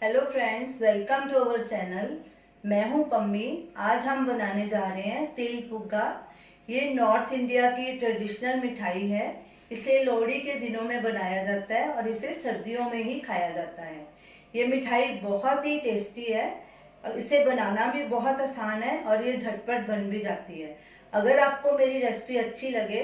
Hello friends, welcome to our channel. मैं हूं पम्मी। आज हम बनाने जा रहे हैं तिल भुग्गा। ये नॉर्थ इंडिया की ट्रेडिशनल मिठाई है। इसे लोहड़ी के दिनों में बनाया जाता है और इसे सर्दियों में ही खाया जाता है। ये मिठाई बहुत ही टेस्टी है और इसे बनाना भी बहुत आसान है और ये झटपट बन भी जाती है। अगर आपको मेरी रेसिपी अच्छी लगे,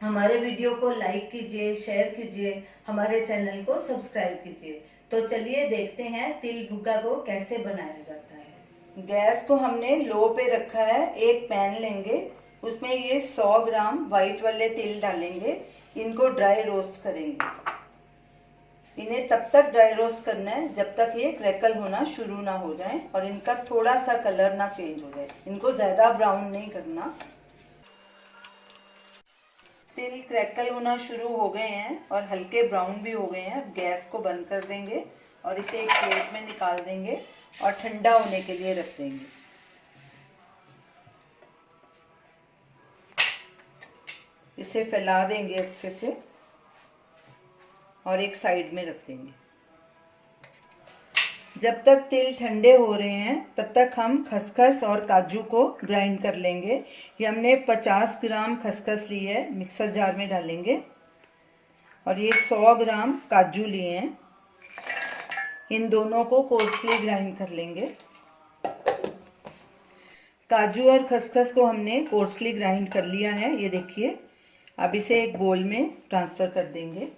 हमारे वीडियो को लाइक कीजिए, शेयर कीजिए, हमारे चैनल को सब्सक्राइब कीजिए। तो चलिए देखते हैं तिल भुग्गा को कैसे बनाया जाता है। गैस को हमने लो पे रखा है। एक पैन लेंगे, उसमें ये 100 ग्राम वाइट वाले तिल डालेंगे। इनको ड्राई रोस्ट करेंगे। इन्हें तब तक ड्राई रोस्ट करना है जब तक ये क्रैकल होना शुरू ना हो जाए और इनका थोड़ा सा कलर ना चेंज हो जाए। इनको ज़्यादा ब्राउन नहीं करना। तिल क्रैकल होना शुरू हो गए हैं और हल्के ब्राउन भी हो गए हैं। अब गैस को बंद कर देंगे और इसे एक प्लेट में निकाल देंगे और ठंडा होने के लिए रख देंगे। इसे फैला देंगे अच्छे से और एक साइड में रख देंगे। जब तक तिल ठंडे हो रहे हैं तब तक हम खसखस और काजू को ग्राइंड कर लेंगे। ये हमने 50 ग्राम खसखस ली है, मिक्सर जार में डालेंगे। और ये 100 ग्राम काजू लिए हैं, इन दोनों को कोर्सली ग्राइंड कर लेंगे। काजू और खसखस को हमने कोर्सली ग्राइंड कर लिया है, ये देखिए। अब इसे एक बोल में ट्रांसफ़र कर देंगे।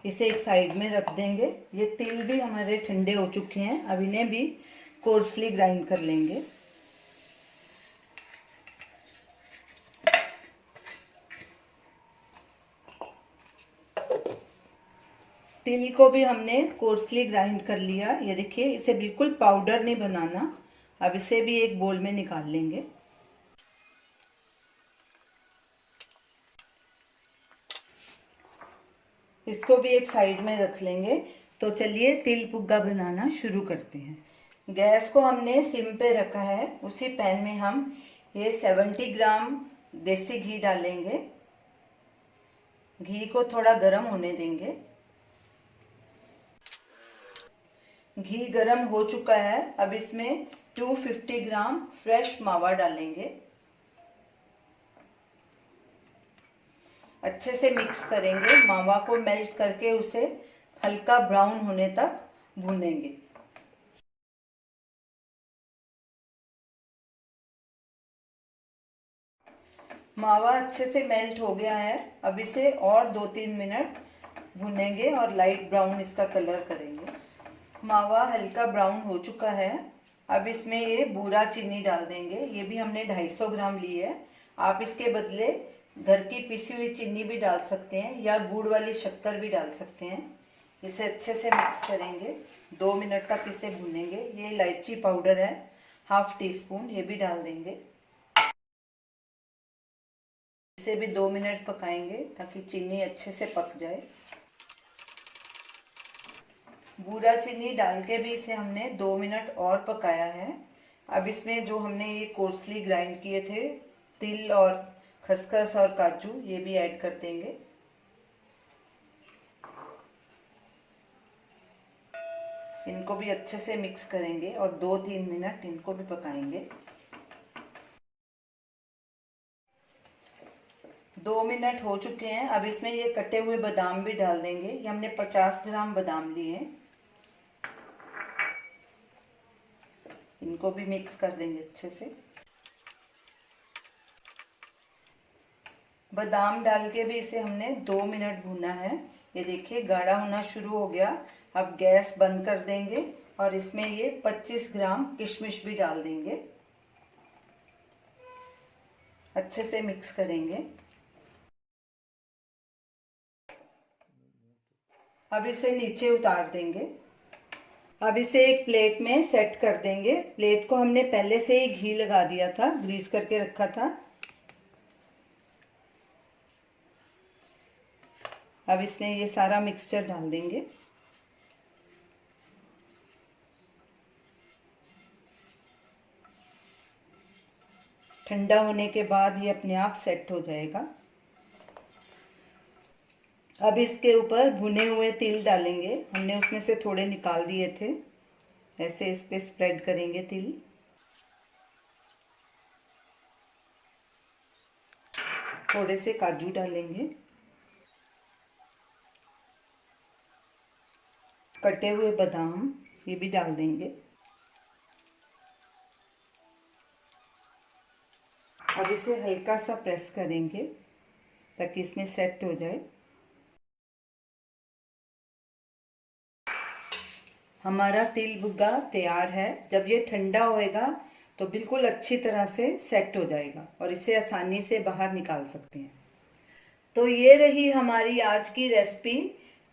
इसे एक साइड में रख देंगे। ये तिल भी हमारे ठंडे हो चुके हैं, अब इन्हें भी कोर्सली ग्राइंड कर लेंगे। तिल को भी हमने कोर्सली ग्राइंड कर लिया, ये देखिए। इसे बिल्कुल पाउडर नहीं बनाना। अब इसे भी एक बोल में निकाल लेंगे। इसको भी एक साइड में रख लेंगे। तो चलिए तिल भुग्गा बनाना शुरू करते हैं। गैस को हमने सिम पे रखा है। उसी पैन में हम ये 70 ग्राम देसी घी डालेंगे। घी को थोड़ा गर्म होने देंगे। घी गर्म हो चुका है। अब इसमें 250 ग्राम फ्रेश मावा डालेंगे। अच्छे से मिक्स करेंगे। मावा को मेल्ट करके उसे हल्का ब्राउन होने तक भूनेंगे। मावा अच्छे से मेल्ट हो गया है। अब इसे और 2-3 मिनट भूनेंगे और लाइट ब्राउन इसका कलर करेंगे। मावा हल्का ब्राउन हो चुका है। अब इसमें ये बूरा चीनी डाल देंगे। ये भी हमने 250 ग्राम ली है। आप इसके बदले घर की पिसी हुई चीनी भी डाल सकते हैं या गुड़ वाली शक्कर भी डाल सकते हैं। इसे अच्छे से मिक्स करेंगे। 2 मिनट तक इसे भूनेंगे। ये इलायची पाउडर है, ½ टीस्पून, ये भी डाल देंगे। इसे भी 2 मिनट पकाएंगे ताकि चीनी अच्छे से पक जाए। बूरा चीनी डाल के भी इसे हमने 2 मिनट और पकाया है। अब इसमें जो हमने ये कोर्सली ग्राइंड किए थे तिल और खसखस और काजू, ये भी ऐड कर देंगे। इनको भी अच्छे से मिक्स करेंगे और 2-3 मिनट इनको भी पकाएंगे। 2 मिनट हो चुके हैं। अब इसमें ये कटे हुए बादाम भी डाल देंगे। ये हमने 50 ग्राम बादाम लिए हैं। इनको भी मिक्स कर देंगे अच्छे से। बादाम डाल के भी इसे हमने 2 मिनट भूना है। ये देखिए गाढ़ा होना शुरू हो गया। अब गैस बंद कर देंगे और इसमें ये 25 ग्राम किशमिश भी डाल देंगे। अच्छे से मिक्स करेंगे। अब इसे नीचे उतार देंगे। अब इसे एक प्लेट में सेट कर देंगे। प्लेट को हमने पहले से ही घी लगा दिया था, ग्रीस करके रखा था। अब इसमें ये सारा मिक्सचर डाल देंगे। ठंडा होने के बाद ये अपने आप सेट हो जाएगा। अब इसके ऊपर भुने हुए तिल डालेंगे। हमने उसमें से थोड़े निकाल दिए थे। ऐसे इस पे स्प्रेड करेंगे तिल। थोड़े से काजू डालेंगे। कटे हुए बादाम ये भी डाल देंगे। अब इसे हल्का सा प्रेस करेंगे ताकि इसमें सेट हो जाए। हमारा तिल भुग्गा तैयार है। जब ये ठंडा होएगा तो बिल्कुल अच्छी तरह से सेट हो जाएगा और इसे आसानी से बाहर निकाल सकते हैं। तो ये रही हमारी आज की रेसिपी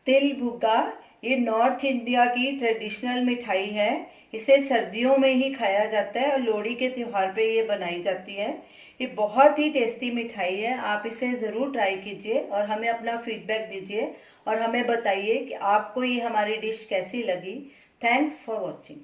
तिल भुग्गा। ये नॉर्थ इंडिया की ट्रेडिशनल मिठाई है। इसे सर्दियों में ही खाया जाता है और लोहड़ी के त्यौहार पे ये बनाई जाती है। ये बहुत ही टेस्टी मिठाई है। आप इसे ज़रूर ट्राई कीजिए और हमें अपना फीडबैक दीजिए और हमें बताइए कि आपको ये हमारी डिश कैसी लगी। Thanks for watching.